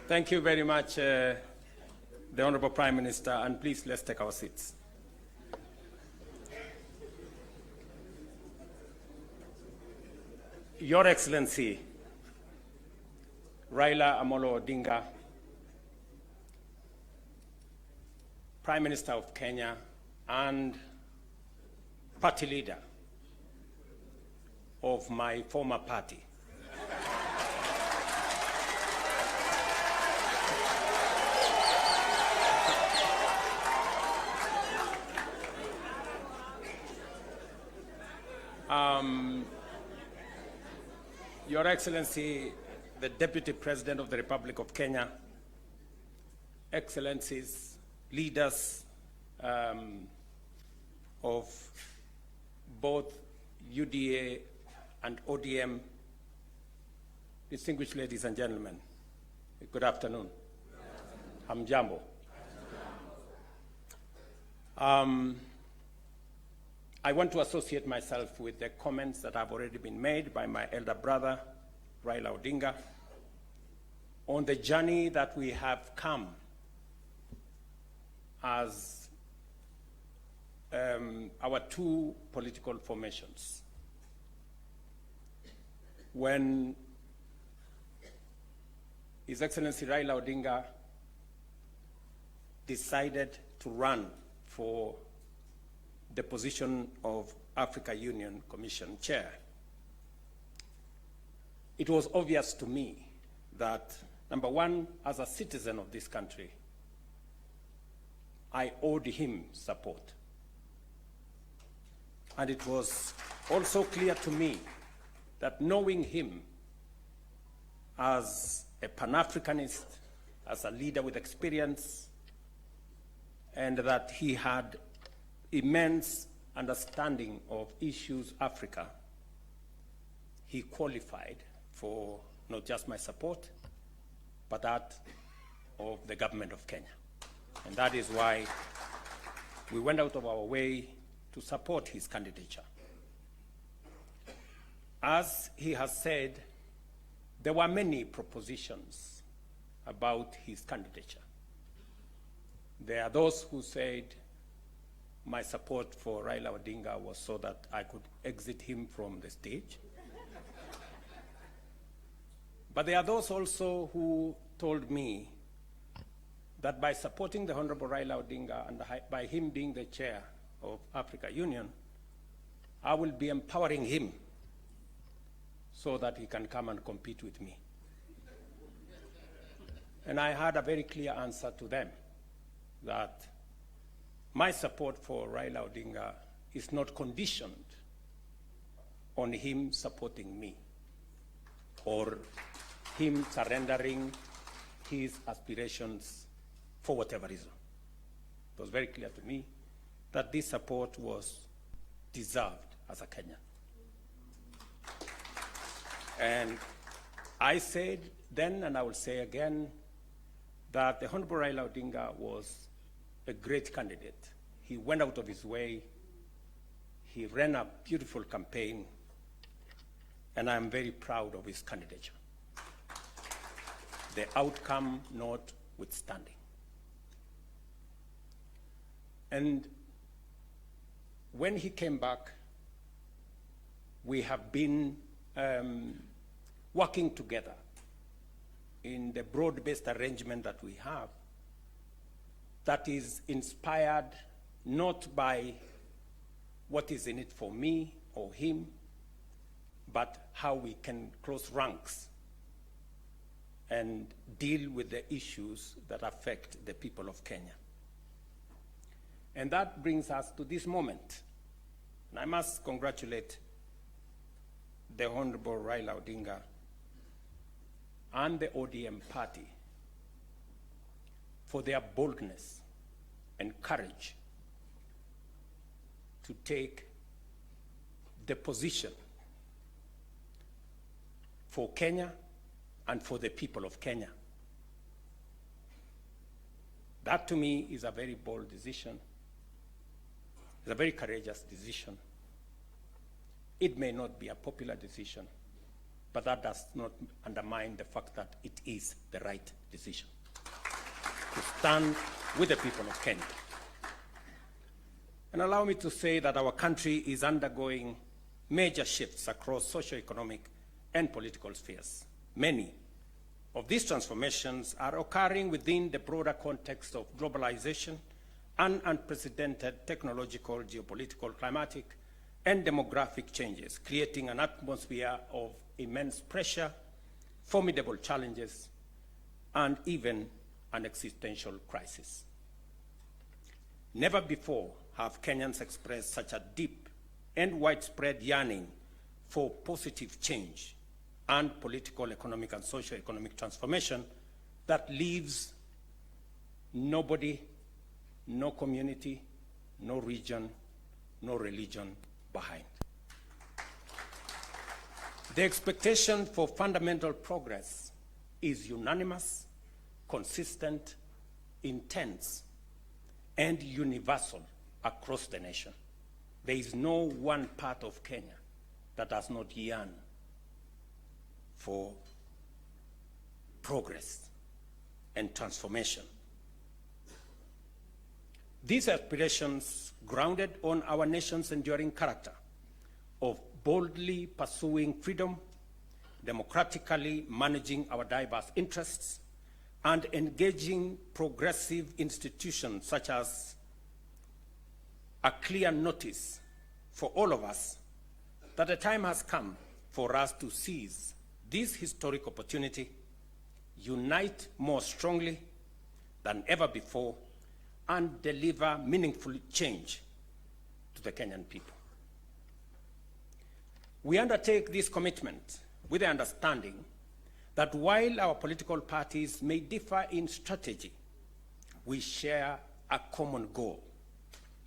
Thank you very much, the Honorable Prime Minister, and please let's take our seats. Your Excellency, Raila Amolo Odinga, Prime Minister of Kenya and party leader of my former party. Your Excellency, the Deputy President of the Republic of Kenya, Excellencies, leaders of both UDA and ODM, distinguished ladies and gentlemen, good afternoon. Hamjambo. I want to associate myself with the comments that have already been made by my elder brother, Raila Odinga, on the journey that we have come as our two political formations. When His Excellency Raila Odinga decided to run for the position of Africa Union Commission Chair, it was obvious to me that, number one, as a citizen of this country, I owed him support. And it was also clear to me that knowing him as a Pan-Africanist, as a leader with experience, and that he had immense understanding of issues Africa, he qualified for not just my support, but that of the government of Kenya. And that is why we went out of our way to support his candidature. As he has said, there were many propositions about his candidature. There are those who said my support for Raila Odinga was so that I could exit him from the stage. But there are those also who told me that by supporting the Honorable Raila Odinga and by him being the chair of Africa Union, I will be empowering him so that he can come and compete with me. And I had a very clear answer to them that my support for Raila Odinga is not conditioned on him supporting me or him surrendering his aspirations for whatever reason. It was very clear to me that this support was deserved as a Kenyan. And I said then, and I will say again, that the Honorable Raila Odinga was a great candidate. He went out of his way. He ran a beautiful campaign, and I'm very proud of his candidature. The outcome notwithstanding. And when he came back, we have been working together in the broad-based arrangement that we have that is inspired not by what is in it for me or him, but how we can close ranks and deal with the issues that affect the people of Kenya. And that brings us to this moment. And I must congratulate the Honorable Raila Odinga and the ODM party for their boldness and courage to take the position for Kenya and for the people of Kenya. That to me is a very bold decision. It's a very courageous decision. It may not be a popular decision, but that does not undermine the fact that it is the right decision to stand with the people of Kenya. And allow me to say that our country is undergoing major shifts across socio-economic and political spheres. Many of these transformations are occurring within the broader context of globalization and unprecedented technological, geopolitical, climatic, and demographic changes, creating an atmosphere of immense pressure, formidable challenges, and even an existential crisis. Never before have Kenyans expressed such a deep and widespread yearning for positive change and political, economic, and socio-economic transformation that leaves nobody, no community, no region, no religion behind. The expectation for fundamental progress is unanimous, consistent, intense, and universal across the nation. There is no one part of Kenya that does not yearn for progress and transformation. These aspirations, grounded on our nation's enduring character of boldly pursuing freedom, democratically managing our diverse interests, and engaging progressive institutions such as a clear notice for all of us that the time has come for us to seize this historic opportunity, unite more strongly than ever before, and deliver meaningful change to the Kenyan people. We undertake this commitment with the understanding that while our political parties may differ in strategy, we share a common goal: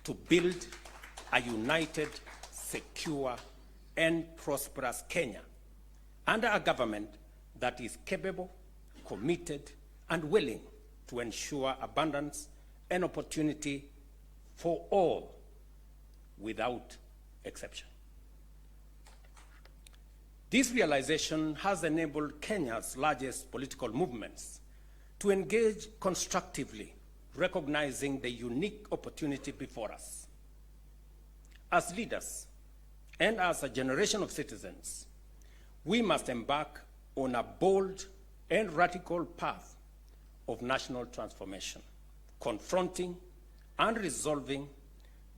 to build a united, secure, and prosperous Kenya under a government that is capable, committed, and willing to ensure abundance and opportunity for all without exception. This realization has enabled Kenya's largest political movements to engage constructively, recognizing the unique opportunity before us. As leaders and as a generation of citizens, we must embark on a bold and radical path of national transformation, confronting and resolving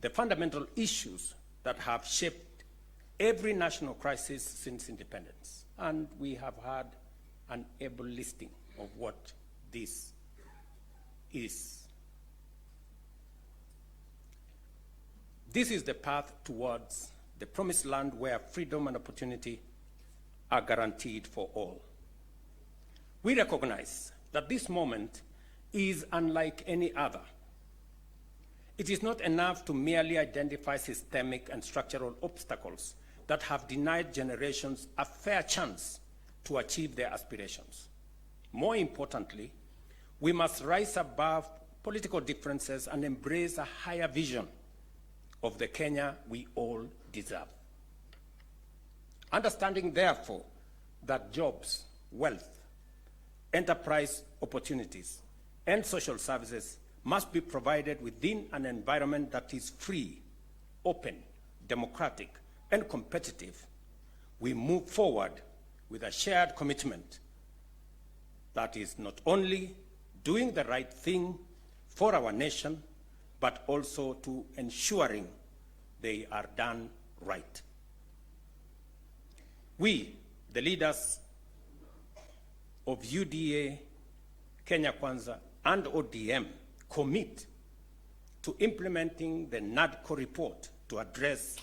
the fundamental issues that have shaped every national crisis since independence. And we have had an able listing of what this is. This is the path towards the promised land where freedom and opportunity are guaranteed for all. We recognize that this moment is unlike any other. It is not enough to merely identify systemic and structural obstacles that have denied generations a fair chance to achieve their aspirations. More importantly, we must rise above political differences and embrace a higher vision of the Kenya we all deserve. Understanding, therefore, that jobs, wealth, enterprise opportunities, and social services must be provided within an environment that is free, open, democratic, and competitive, we move forward with a shared commitment that is not only doing the right thing for our nation, but also to ensuring they are done right. We, the leaders of UDA, Kenya Kwanza, and ODM, commit to implementing the NADCO report to address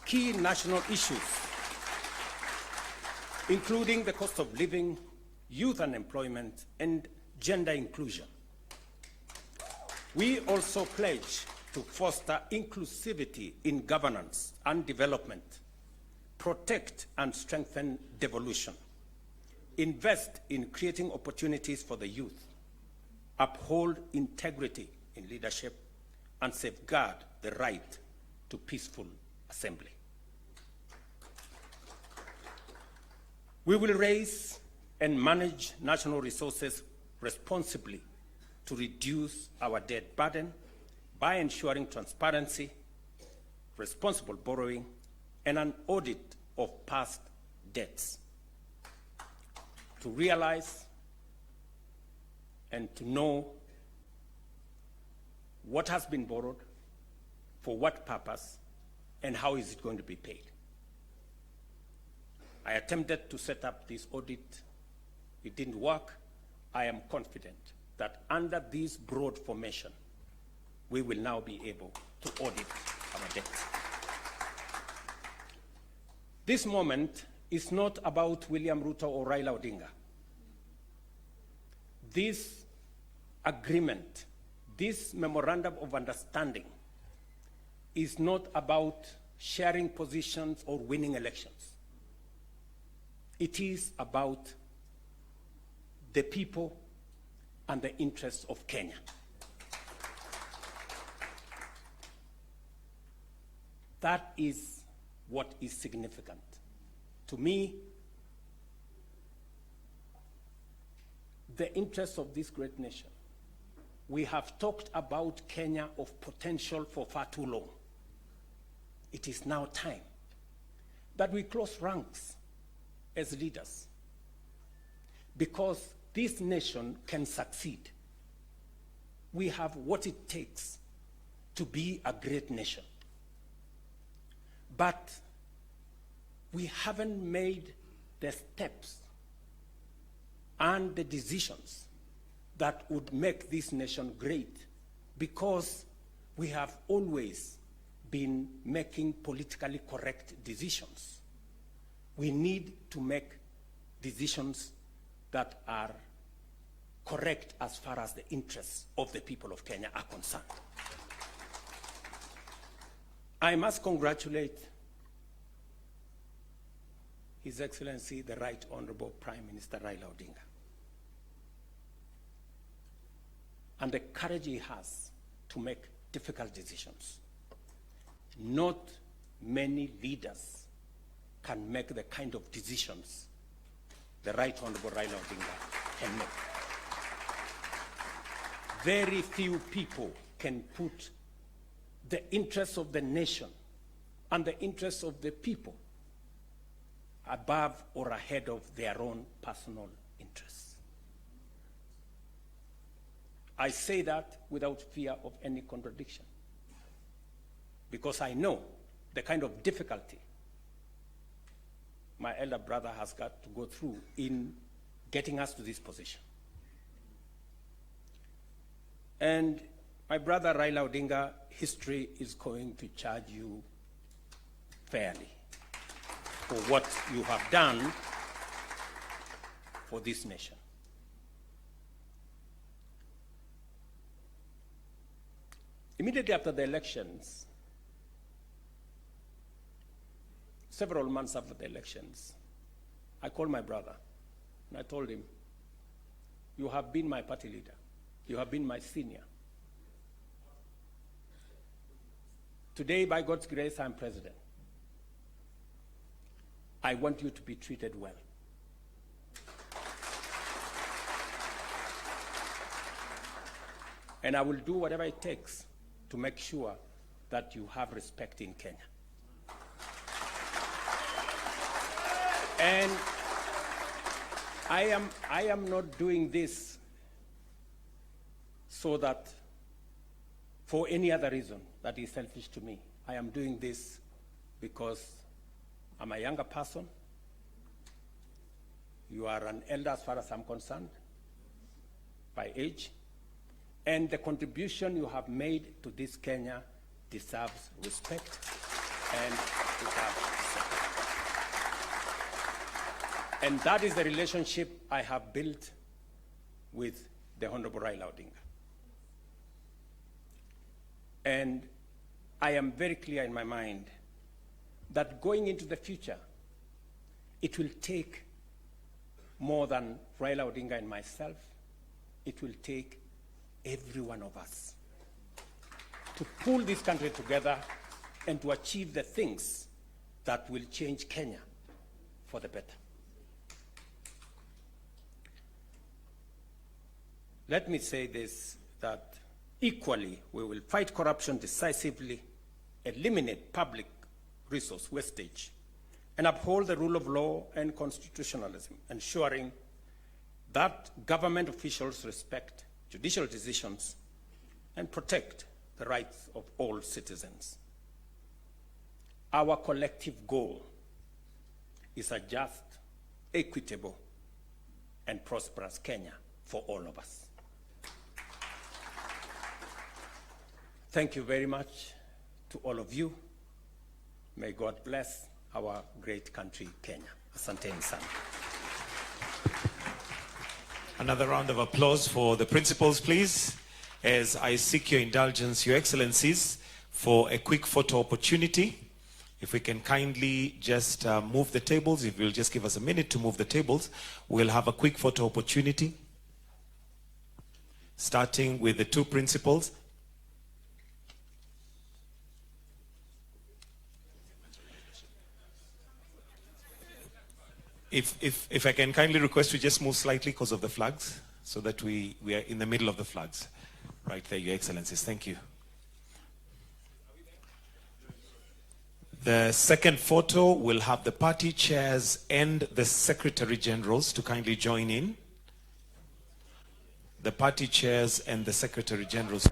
key national issues, including the cost of living, youth unemployment, and gender inclusion. We also pledge to foster inclusivity in governance and development, protect and strengthen devolution, invest in creating opportunities for the youth, uphold integrity in leadership, and safeguard the right to peaceful assembly. We will raise and manage national resources responsibly to reduce our debt burden by ensuring transparency, responsible borrowing, and an audit of past debts. To realize and to know what has been borrowed, for what purpose, and how is it going to be paid. I attempted to set up this audit. It didn't work. I am confident that under this broad formation, we will now be able to audit our debts. This moment is not about William Ruto or Raila Odinga. This agreement, this memorandum of understanding, is not about sharing positions or winning elections. It is about the people and the interests of Kenya. That is what is significant. To me, the interests of this great nation. We have talked about Kenya of potential for far too long. It is now time that we close ranks as leaders, because this nation can succeed. We have what it takes to be a great nation. But we haven't made the steps and the decisions that would make this nation great, because we have always been making politically correct decisions. We need to make decisions that are correct as far as the interests of the people of Kenya are concerned. I must congratulate His Excellency, the Right Honorable Prime Minister Raila Odinga, and the courage he has to make difficult decisions. Not many leaders can make the kind of decisions the Right Honorable Raila Odinga can make. Very few people can put the interests of the nation and the interests of the people above or ahead of their own personal interests. I say that without fear of any contradiction, because I know the kind of difficulty my elder brother has got to go through in getting us to this position. And my brother Raila Odinga, history is going to charge you fairly for what you have done for this nation. Immediately after the elections, several months after the elections, I called my brother and I told him, "You have been my party leader. You have been my senior. Today, by God's grace, I'm president. I want you to be treated well. And I will do whatever it takes to make sure that you have respect in Kenya." And I am not doing this so that for any other reason that is selfish to me. I am doing this because I'm a younger person. You are an elder as far as I'm concerned, by age. And the contribution you have made to this Kenya deserves respect and deserves support. And that is the relationship I have built with the Honorable Raila Odinga. And I am very clear in my mind that going into the future, it will take more than Raila Odinga and myself. It will take every one of us to pull this country together and to achieve the things that will change Kenya for the better. let me say this, that equally we will fight corruption decisively, eliminate public resource wastage, and uphold the rule of law and constitutionalism, ensuring that government officials respect judicial decisions and protect the rights of all citizens. Our collective goal is a just, equitable, and prosperous Kenya for all of us. Thank you very much to all of you. May God bless our great country, Kenya. Asanteni sana. Another round of applause for the principals, please, as I seek your indulgence, Your Excellencies, for a quick photo opportunity. If we can kindly just move the tables, if you'll just give us a minute to move the tables, we'll have a quick photo opportunity, starting with the two principals. If I can kindly request you just move slightly because of the flags, so that we are in the middle of the flags. Right there, Your Excellencies. Thank you. The second photo will have the party chairs and the Secretary Generals to kindly join in. The party chairs and the Secretary Generals.